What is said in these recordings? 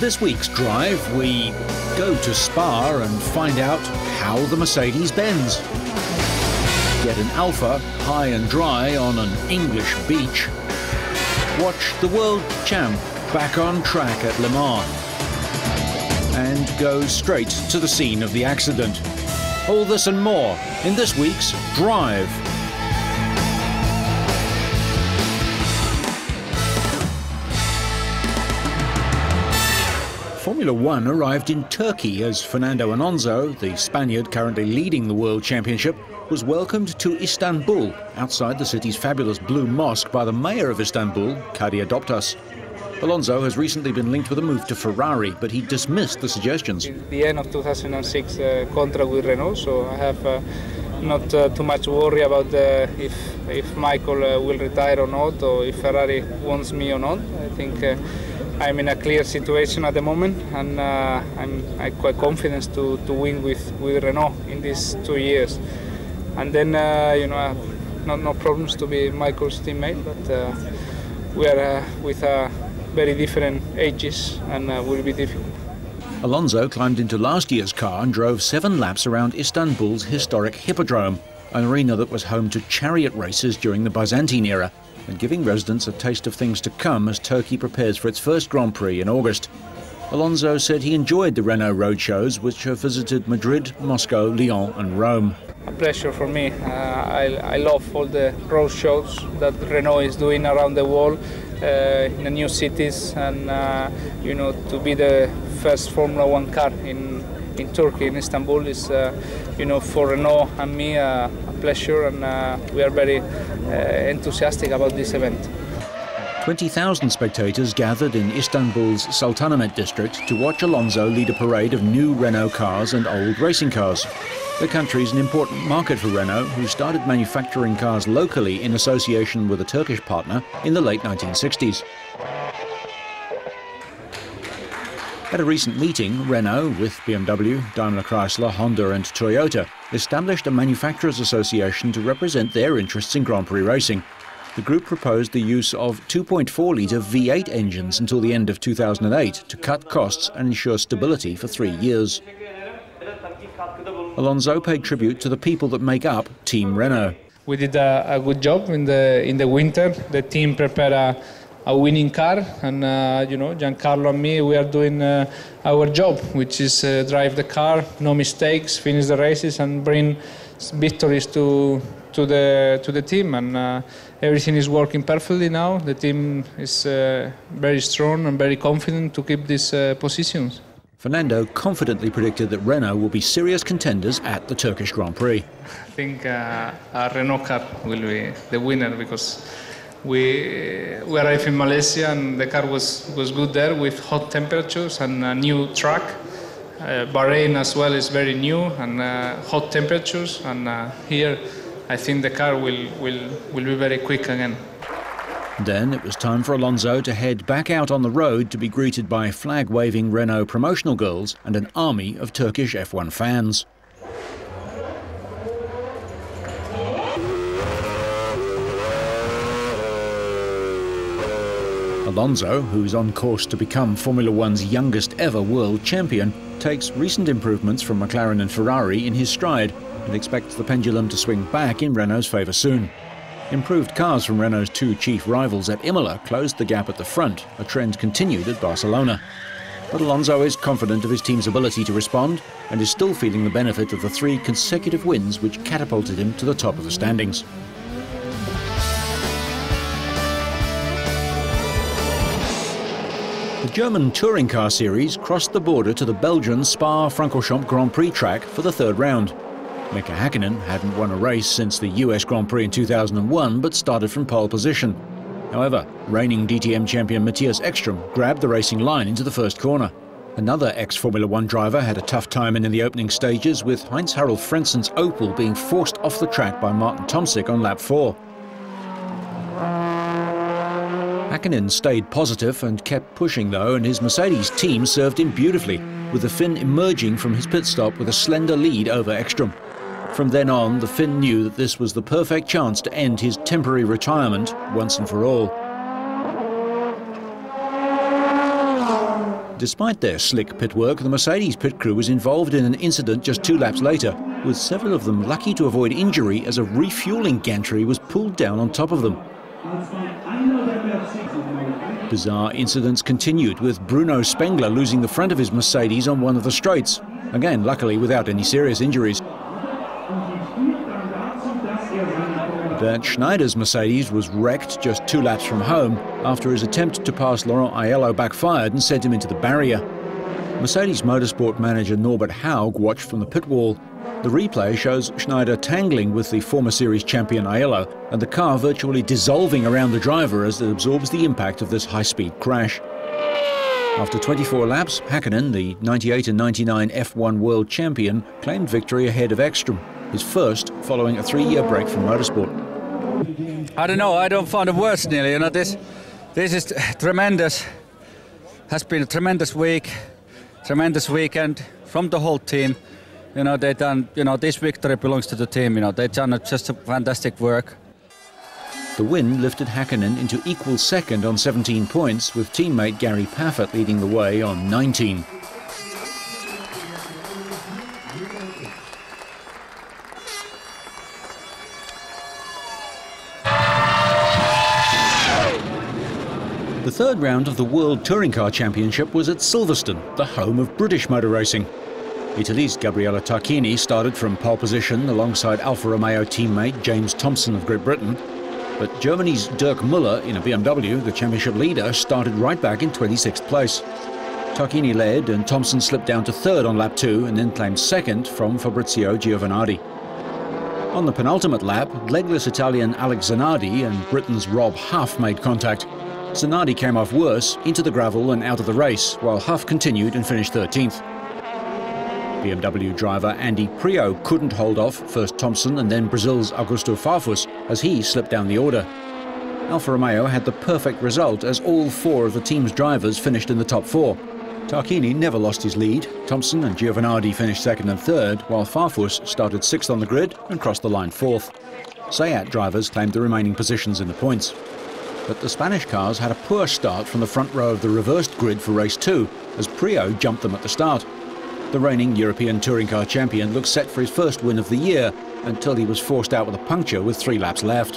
this week's drive, we go to Spa and find out how the Mercedes bends. Get an Alfa high and dry on an English beach. Watch the world champ back on track at Le Mans. And go straight to the scene of the accident. All this and more in this week's Drive. Formula One arrived in Turkey as Fernando Alonso, the Spaniard currently leading the World Championship, was welcomed to Istanbul, outside the city's fabulous Blue Mosque, by the mayor of Istanbul, Kadir Topbaş. Alonso has recently been linked with a move to Ferrari, but he dismissed the suggestions. It's the end of 2006 contract with Renault, so I have not too much worry about if Michael will retire or not, or if Ferrari wants me or not. I think I'm in a clear situation at the moment, and I'm quite confident to win with Renault in these 2 years. And then, you know, I have no problems to be Michael's teammate, but we are with very different ages, and will be difficult. Alonso climbed into last year's car and drove 7 laps around Istanbul's historic Hippodrome, an arena that was home to chariot races during the Byzantine era, and giving residents a taste of things to come as Turkey prepares for its first Grand Prix in August. Alonso said he enjoyed the Renault roadshows, which have visited Madrid, Moscow, Lyon and Rome. A pleasure for me. I love all the road shows that Renault is doing around the world, in the new cities, and you know, to be the first Formula One car in Turkey, in Istanbul, is you know, for Renault and me a pleasure, and we are very enthusiastic about this event. 20,000 spectators gathered in Istanbul's Sultanahmet district to watch Alonso lead a parade of new Renault cars and old racing cars. The country is an important market for Renault, who started manufacturing cars locally in association with a Turkish partner in the late 1960s. At a recent meeting, Renault, with BMW, Daimler Chrysler, Honda and Toyota, established a manufacturers association to represent their interests in Grand Prix racing. The group proposed the use of 2.4-litre V8 engines until the end of 2008 to cut costs and ensure stability for 3 years. Alonso paid tribute to the people that make up Team Renault. We did a good job in the winter. The team prepared a winning car, and you know, Giancarlo and me, we are doing our job, which is drive the car, no mistakes, finish the races, and bring victories to the team. And everything is working perfectly now. The team is very strong and very confident to keep these positions. Fernando confidently predicted that Renault will be serious contenders at the Turkish Grand Prix. I think a Renault car will be the winner, because we arrived in Malaysia and the car was good there with hot temperatures and a new track. Bahrain as well is very new and hot temperatures, and here I think the car will be very quick again. Then it was time for Alonso to head back out on the road to be greeted by flag-waving Renault promotional girls and an army of Turkish F1 fans. Alonso, who's on course to become Formula One's youngest ever world champion, takes recent improvements from McLaren and Ferrari in his stride and expects the pendulum to swing back in Renault's favour soon. Improved cars from Renault's 2 chief rivals at Imola closed the gap at the front, a trend continued at Barcelona. But Alonso is confident of his team's ability to respond and is still feeling the benefit of the 3 consecutive wins which catapulted him to the top of the standings. The German touring car series crossed the border to the Belgian Spa-Francorchamps Grand Prix track for the 3rd round. Mika Häkkinen hadn't won a race since the US Grand Prix in 2001, but started from pole position. However, reigning DTM champion Mattias Ekström grabbed the racing line into the first corner. Another ex-Formula One driver had a tough time in the opening stages, with Heinz-Harald Frenzen's Opel being forced off the track by Martin Tomsik on lap 4. Häkkinen stayed positive and kept pushing though, and his Mercedes team served him beautifully, with the Finn emerging from his pit stop with a slender lead over Ekström. From then on, the Finn knew that this was the perfect chance to end his temporary retirement once and for all. Despite their slick pit work, the Mercedes pit crew was involved in an incident just 2 laps later, with several of them lucky to avoid injury as a refueling gantry was pulled down on top of them. Bizarre incidents continued, with Bruno Spengler losing the front of his Mercedes on one of the straights, again luckily without any serious injuries. Bernd Schneider's Mercedes was wrecked just 2 laps from home after his attempt to pass Laurent Aiello backfired and sent him into the barrier. Mercedes Motorsport manager Norbert Haug watched from the pit wall. The replay shows Schneider tangling with the former series champion Aiello and the car virtually dissolving around the driver as it absorbs the impact of this high-speed crash. After 24 laps, Häkkinen, the 98 and 99 F1 world champion, claimed victory ahead of Ekstrom, his first following a 3-year break from motorsport. I don't know, I don't find the words nearly, you know, this is tremendous, has been a tremendous week, tremendous weekend from the whole team. You know, they done, you know, this victory belongs to the team, you know, they've done just a fantastic work. The win lifted Häkkinen into equal second on 17 points, with teammate Gary Paffett leading the way on 19. The third round of the World Touring Car Championship was at Silverstone, the home of British motor racing. Italy's Gabriele Tarquini started from pole position alongside Alfa Romeo teammate James Thompson of Great Britain. But Germany's Dirk Müller in a BMW, the championship leader, started right back in 26th place. Tarquini led and Thompson slipped down to third on lap 2 and then claimed second from Fabrizio Giovanardi. On the penultimate lap, legless Italian Alex Zanardi and Britain's Rob Huff made contact. Zanardi came off worse, into the gravel and out of the race, while Huff continued and finished 13th. BMW driver Andy Priaulx couldn't hold off first Thompson and then Brazil's Augusto Farfus as he slipped down the order. Alfa Romeo had the perfect result as all 4 of the team's drivers finished in the top 4. Tarquini never lost his lead. Thompson and Giovanardi finished second and third, while Farfus started 6th on the grid and crossed the line 4th. SEAT drivers claimed the remaining positions in the points. But the Spanish cars had a poor start from the front row of the reversed grid for race 2, as Priaulx jumped them at the start. The reigning European Touring Car champion looked set for his first win of the year until he was forced out with a puncture with 3 laps left.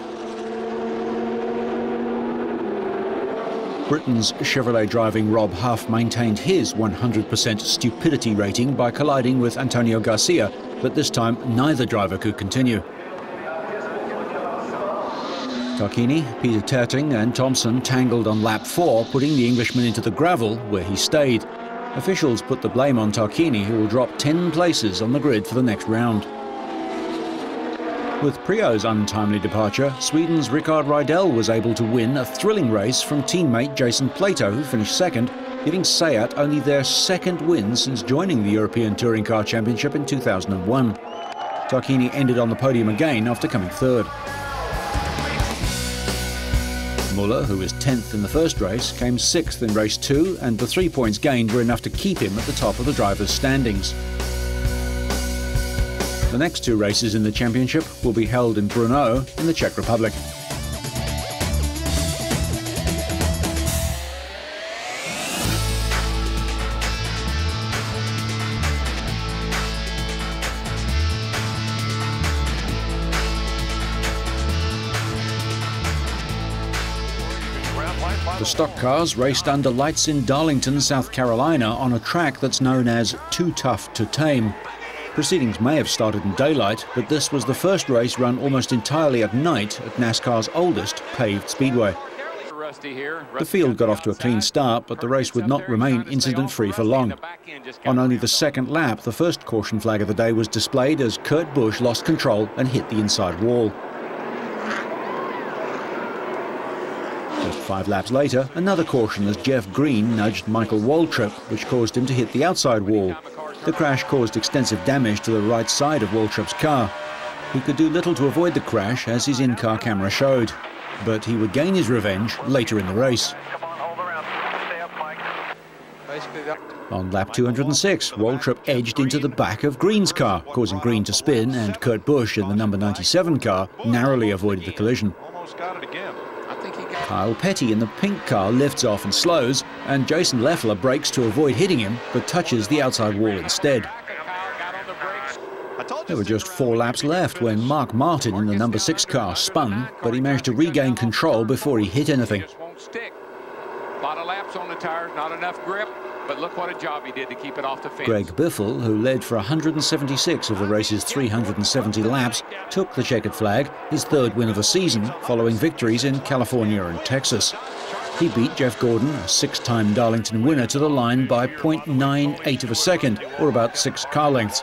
Britain's Chevrolet driving Rob Huff maintained his 100% stupidity rating by colliding with Antonio Garcia, but this time neither driver could continue. Tarquini, Peter Terting and Thompson tangled on lap 4, putting the Englishman into the gravel, where he stayed. Officials put the blame on Tarquini, who will drop 10 places on the grid for the next round. With Priaulx's untimely departure, Sweden's Rickard Rydell was able to win a thrilling race from teammate Jason Plato, who finished second, giving SEAT only their second win since joining the European Touring Car Championship in 2001. Tarquini ended on the podium again after coming third. Müller, who was 10th in the first race, came 6th in race 2, and the 3 points gained were enough to keep him at the top of the drivers' standings. The next 2 races in the championship will be held in Brno in the Czech Republic. The stock cars raced under lights in Darlington, South Carolina, on a track that's known as Too Tough to Tame. Proceedings may have started in daylight, but this was the first race run almost entirely at night at NASCAR's oldest paved speedway. The field got off to a clean start, but the race would not remain incident-free for long. On only the second lap, the first caution flag of the day was displayed as Kurt Busch lost control and hit the inside wall. Just 5 laps later, another caution as Jeff Green nudged Michael Waltrip, which caused him to hit the outside wall. The crash caused extensive damage to the right side of Waltrip's car. He could do little to avoid the crash, as his in-car camera showed, but he would gain his revenge later in the race. On lap 206, Waltrip edged into the back of Green's car, causing Green to spin, and Kurt Busch in the number 97 car narrowly avoided the collision. Kyle Petty in the pink car lifts off and slows, and Jason Leffler brakes to avoid hitting him, but touches the outside wall instead. There were just 4 laps left when Mark Martin in the number 6 car spun, but he managed to regain control before he hit anything. A lot of laps on the tires, not enough grip, but look what a job he did to keep it off the fence. Greg Biffle, who led for 176 of the race's 370 laps, took the checkered flag, his 3rd win of the season, following victories in California and Texas. He beat Jeff Gordon, a 6-time Darlington winner, to the line by 0.98 of a second, or about 6 car lengths.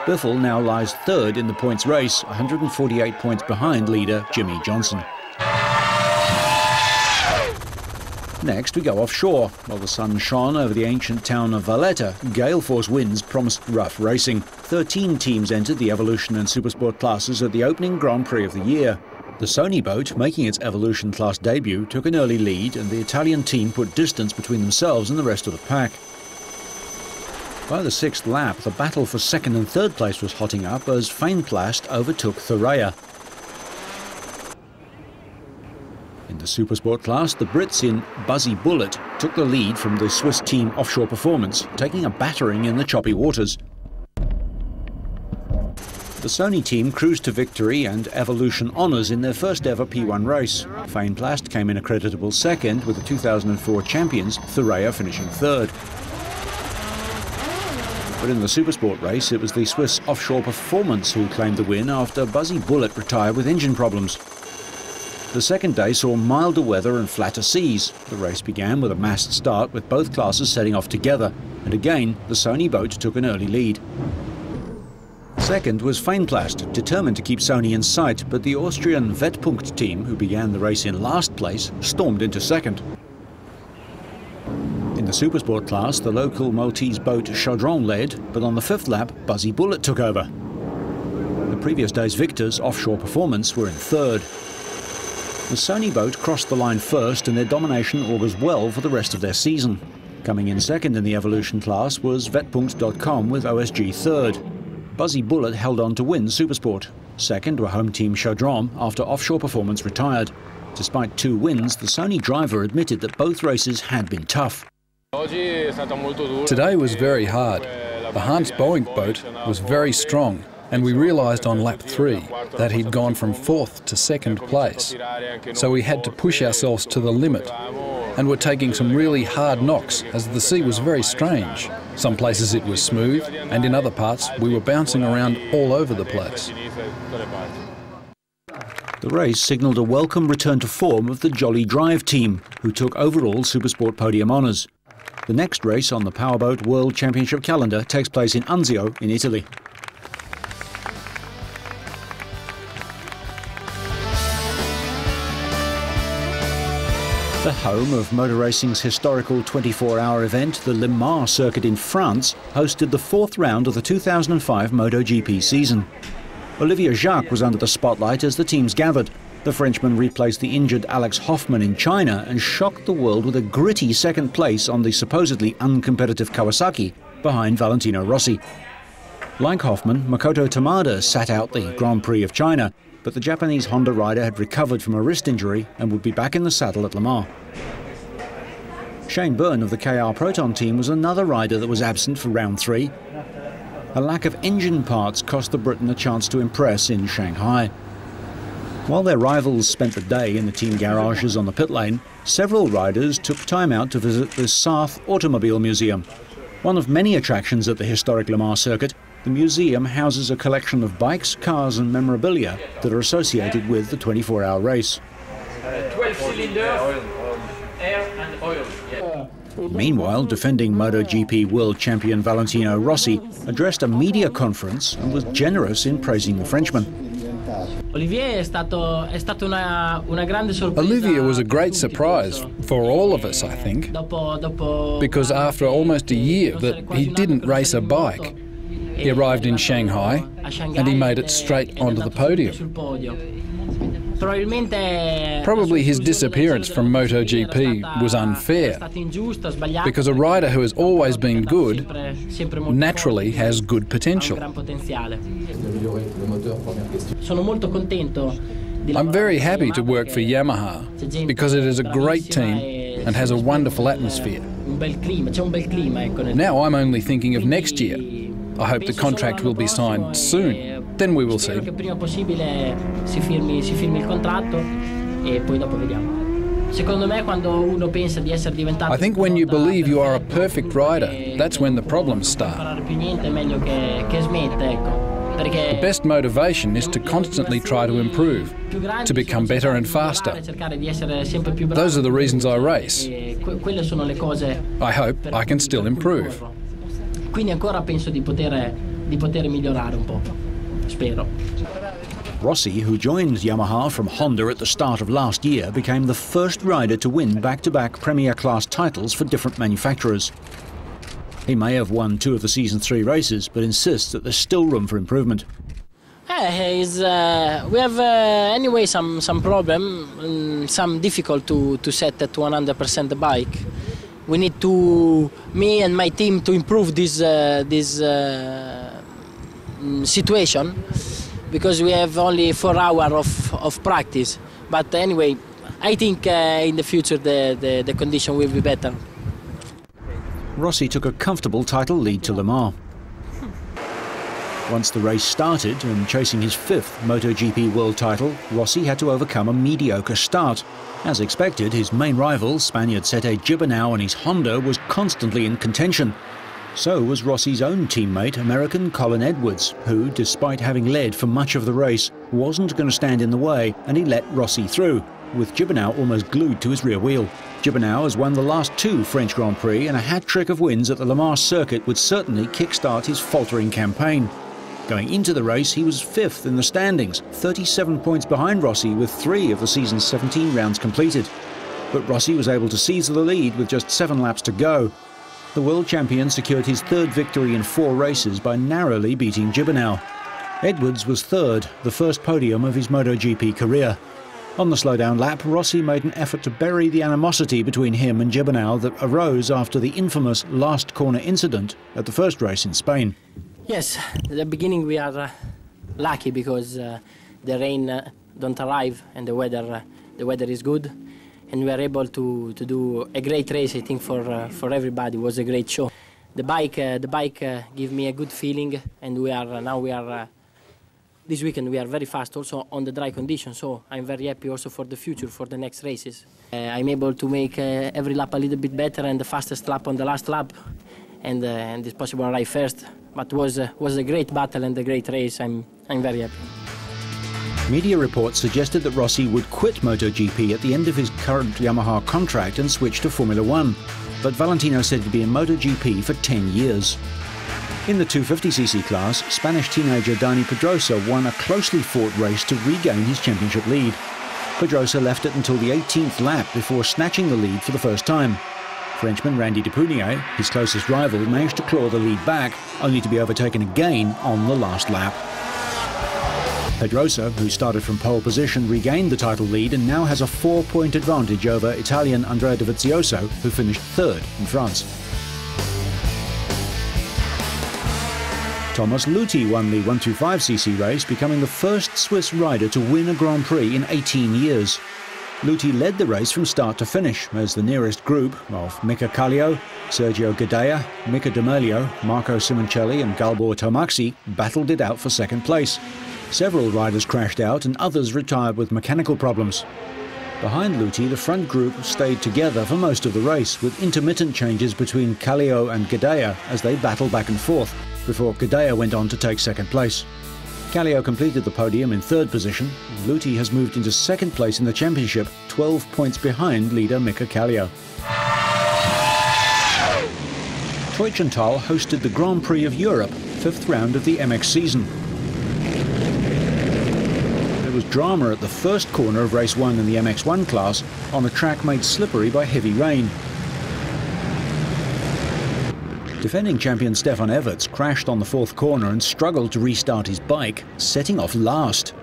Biffle now lies 3rd in the points race, 148 points behind leader Jimmy Johnson. Next, we go offshore. While the sun shone over the ancient town of Valletta, gale force winds promised rough racing. 13 teams entered the Evolution and Supersport classes at the opening Grand Prix of the year. The Sony boat, making its Evolution class debut, took an early lead, and the Italian team put distance between themselves and the rest of the pack. By the 6th lap, the battle for 2nd and 3rd place was hotting up as Feinplast overtook Thuraya. In the Supersport class, the Brits in Buzzy Bullet took the lead from the Swiss team Offshore Performance, taking a battering in the choppy waters. The Sony team cruised to victory and Evolution honours in their first ever P1 race. Feinplast came in a creditable 2nd, with the 2004 champions Thuraya finishing 3rd. But in the Supersport race, it was the Swiss Offshore Performance who claimed the win after Buzzy Bullet retired with engine problems. The second day saw milder weather and flatter seas. The race began with a massed start, with both classes setting off together, and again the Sony boat took an early lead. Second was Feinplast, determined to keep Sony in sight, but the Austrian Wettpunkt team, who began the race in last place, stormed into 2nd. In the Supersport class, the local Maltese boat Chaudron led, but on the 5th lap, Buzzy Bullet took over. The previous day's victors, Offshore Performance, were in 3rd. The Sony boat crossed the line first, and their domination augurs well for the rest of their season. Coming in 2nd in the Evolution class was Wettpunkt.com with OSG 3rd. Buzzy Bullet held on to win Supersport. 2nd were home team Chaudron after Offshore Performance retired. Despite 2 wins, the Sony driver admitted that both races had been tough. Today was very hard. The Hans Boeing boat was very strong, and we realised on lap 3 that he'd gone from 4th to 2nd place. So we had to push ourselves to the limit, and were taking some really hard knocks as the sea was very strange. Some places it was smooth, and in other parts we were bouncing around all over the place. The race signalled a welcome return to form of the Jolly Drive team, who took overall Supersport podium honours. The next race on the Powerboat World Championship calendar takes place in Anzio in Italy. The home of motor racing's historical 24-hour event, the Le Mans circuit in France, hosted the 4th round of the 2005 MotoGP season. Olivier Jacques was under the spotlight as the teams gathered. The Frenchman replaced the injured Alex Hoffman in China and shocked the world with a gritty 2nd place on the supposedly uncompetitive Kawasaki, behind Valentino Rossi. Like Hoffman, Makoto Tamada sat out the Grand Prix of China, but the Japanese Honda rider had recovered from a wrist injury and would be back in the saddle at Le Mans. Shane Byrne of the KR Proton team was another rider that was absent for round 3. A lack of engine parts cost the Briton a chance to impress in Shanghai. While their rivals spent the day in the team garages on the pit lane, several riders took time out to visit the Sarth Automobile Museum. One of many attractions at the historic Le Mans circuit, the museum houses a collection of bikes, cars and memorabilia that are associated with the 24-hour race. 12 cylinders, air and oil. Meanwhile, defending MotoGP world champion Valentino Rossi addressed a media conference and was generous in praising the Frenchman. Olivier was a great surprise for all of us, I think, because after almost a year that he didn't race a bike, he arrived in Shanghai and he made it straight onto the podium. Probably his disappearance from MotoGP was unfair, because a rider who has always been good naturally has good potential. I'm very happy to work for Yamaha because it is a great team and has a wonderful atmosphere. Now I'm only thinking of next year. I hope the contract will be signed soon. Then we will see. I think when you believe you are a perfect rider, that's when the problems start. The best motivation is to constantly try to improve, to become better and faster. Those are the reasons I race. I hope I can still improve. Rossi, who joined Yamaha from Honda at the start of last year, became the first rider to win back-to-back Premier Class titles for different manufacturers. He may have won 2 of the season's 3 races, but insists that there's still room for improvement. We have anyway some problem, some difficult to set at 100% the bike. We need me and my team to improve this situation, because we have only 4 hours of practice. But anyway, I think in the future the condition will be better. Rossi took a comfortable title lead to Le Mans. Once the race started and chasing his 5th MotoGP world title, Rossi had to overcome a mediocre start. As expected, his main rival, Spaniard Sete Gibernau, and his Honda was constantly in contention. So was Rossi's own teammate, American Colin Edwards, who, despite having led for much of the race, wasn't going to stand in the way, and he let Rossi through, with Gibernau almost glued to his rear wheel. Gibernau has won the last 2 French Grand Prix, and a hat-trick of wins at the Le Mans circuit would certainly kick-start his faltering campaign. Going into the race, he was 5th in the standings, 37 points behind Rossi with 3 of the season's 17 rounds completed. But Rossi was able to seize the lead with just 7 laps to go. The world champion secured his 3rd victory in 4 races by narrowly beating Gibernau. Edwards was 3rd, the first podium of his MotoGP career. On the slowdown lap, Rossi made an effort to bury the animosity between him and Gibernau that arose after the infamous last corner incident at the first race in Spain. Yes, at the beginning we are lucky because the rain don't arrive and the weather is good, and we are able to do a great race. I think for everybody it was a great show. The bike gave me a good feeling, and this weekend we are very fast also on the dry conditions, so I'm very happy also for the future, for the next races. I'm able to make every lap a little bit better, and the fastest lap on the last lap, and it's possible arrive first. But was a great battle and a great race. I'm very happy. Media reports suggested that Rossi would quit MotoGP at the end of his current Yamaha contract and switch to Formula One, but Valentino said he'd be in MotoGP for 10 years. In the 250cc class, Spanish teenager Dani Pedrosa won a closely fought race to regain his championship lead. Pedrosa left it until the 18th lap before snatching the lead for the first time. Frenchman Randy Depunier, his closest rival, managed to claw the lead back, only to be overtaken again on the last lap. Pedrosa, who started from pole position, regained the title lead and now has a 4-point advantage over Italian Andrea Dovizioso, who finished 3rd in France. Thomas Luthi won the 125cc race, becoming the first Swiss rider to win a Grand Prix in 18 years. Luthi led the race from start to finish as the nearest group of Mika Kallio, Sergio Gadea, Mika D'Amelio, Marco Simoncelli and Gabor Tomaxi battled it out for 2nd place. Several riders crashed out and others retired with mechanical problems. Behind Luthi, the front group stayed together for most of the race, with intermittent changes between Kallio and Gadea as they battled back and forth, before Gadea went on to take 2nd place. Kallio completed the podium in 3rd position. Luthi has moved into 2nd place in the championship, 12 points behind leader Mika Kallio. Teutschenthal hosted the Grand Prix of Europe, 5th round of the MX season. There was drama at the first corner of race 1 in the MX1 class on a track made slippery by heavy rain. Defending champion Stefan Everts crashed on the 4th corner and struggled to restart his bike, setting off last.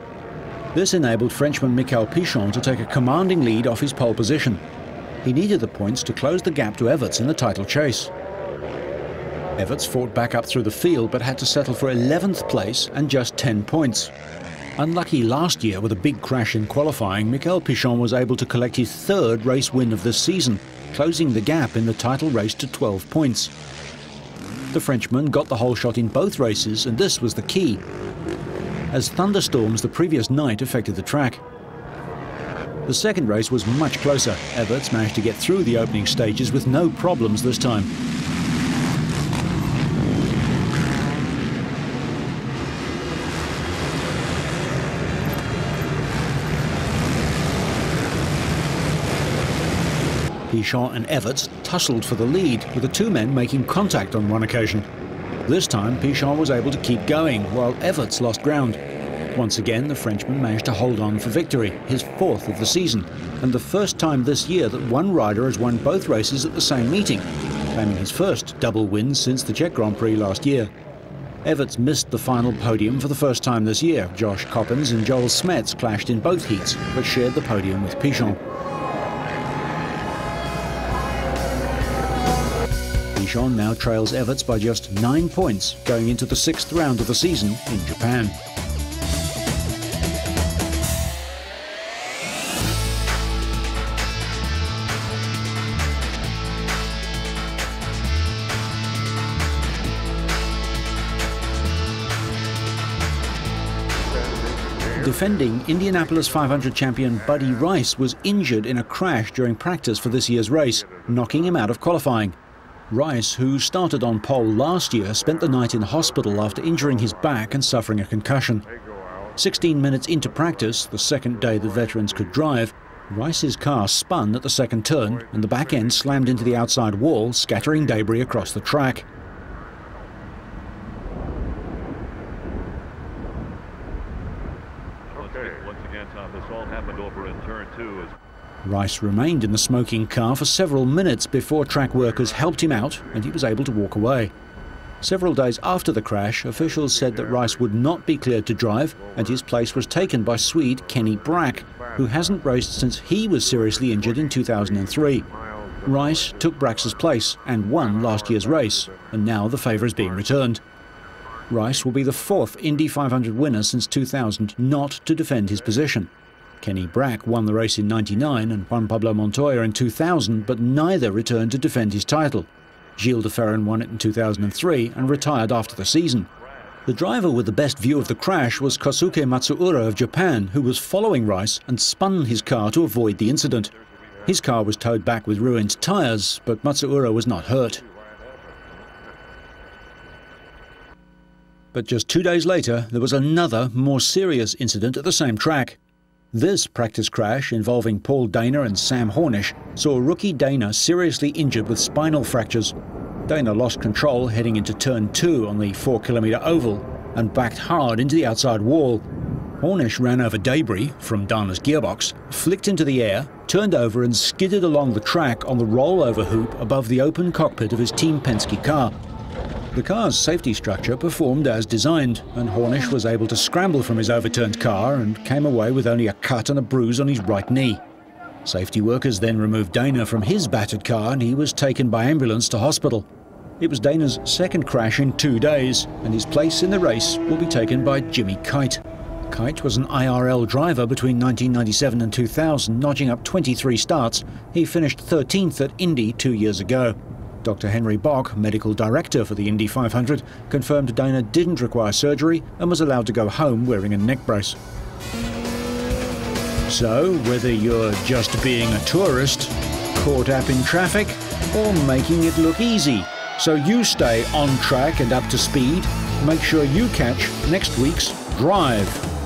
This enabled Frenchman Michael Pichon to take a commanding lead off his pole position. He needed the points to close the gap to Everts in the title chase. Everts fought back up through the field but had to settle for 11th place and just 10 points. Unlucky last year with a big crash in qualifying, Michael Pichon was able to collect his third race win of this season, closing the gap in the title race to 12 points. The Frenchman got the whole shot in both races, and this was the key, as thunderstorms the previous night affected the track. The second race was much closer. Everts managed to get through the opening stages with no problems this time. Pichon and Everts tussled for the lead, with the two men making contact on one occasion. This time, Pichon was able to keep going, while Everts lost ground. Once again, the Frenchman managed to hold on for victory, his fourth of the season, and the first time this year that one rider has won both races at the same meeting, claiming his first double win since the Czech Grand Prix last year. Everts missed the final podium for the first time this year. Josh Coppens and Joel Smets clashed in both heats, but shared the podium with Pichon. Pichon now trails Everts by just 9 points, going into the 6th round of the season in Japan. Defending Indianapolis 500 champion Buddy Rice was injured in a crash during practice for this year's race, knocking him out of qualifying. Rice, who started on pole last year, spent the night in hospital after injuring his back and suffering a concussion. 16 minutes into practice, the second day the veterans could drive, Rice's car spun at the second turn and the back end slammed into the outside wall, scattering debris across the track. Once again, Tom, this all happened over in turn 2. Rice remained in the smoking car for several minutes before track workers helped him out and he was able to walk away. Several days after the crash, officials said that Rice would not be cleared to drive and his place was taken by Swede Kenny Brack, who hasn't raced since he was seriously injured in 2003. Rice took Brack's place and won last year's race, and now the favour is being returned. Rice will be the fourth Indy 500 winner since 2000 not to defend his position. Kenny Brack won the race in '99 and Juan Pablo Montoya in 2000, but neither returned to defend his title. Gilles de Ferran won it in 2003 and retired after the season. The driver with the best view of the crash was Kosuke Matsuura of Japan, who was following Rice and spun his car to avoid the incident. His car was towed back with ruined tyres, but Matsuura was not hurt. But just 2 days later, there was another, more serious incident at the same track. This practice crash, involving Paul Dana and Sam Hornish, saw rookie Dana seriously injured with spinal fractures. Dana lost control heading into turn 2 on the 4-kilometre oval and backed hard into the outside wall. Hornish ran over debris from Dana's gearbox, flicked into the air, turned over and skidded along the track on the rollover hoop above the open cockpit of his Team Penske car. The car's safety structure performed as designed, and Hornish was able to scramble from his overturned car and came away with only a cut and a bruise on his right knee. Safety workers then removed Dana from his battered car and he was taken by ambulance to hospital. It was Dana's second crash in 2 days, and his place in the race will be taken by Jimmy Kite. Kite was an IRL driver between 1997 and 2000, notching up 23 starts. He finished 13th at Indy 2 years ago. Dr. Henry Bock, medical director for the Indy 500, confirmed Dana didn't require surgery and was allowed to go home wearing a neck brace. So, whether you're just being a tourist, caught up in traffic, or making it look easy, so you stay on track and up to speed, make sure you catch next week's Drive.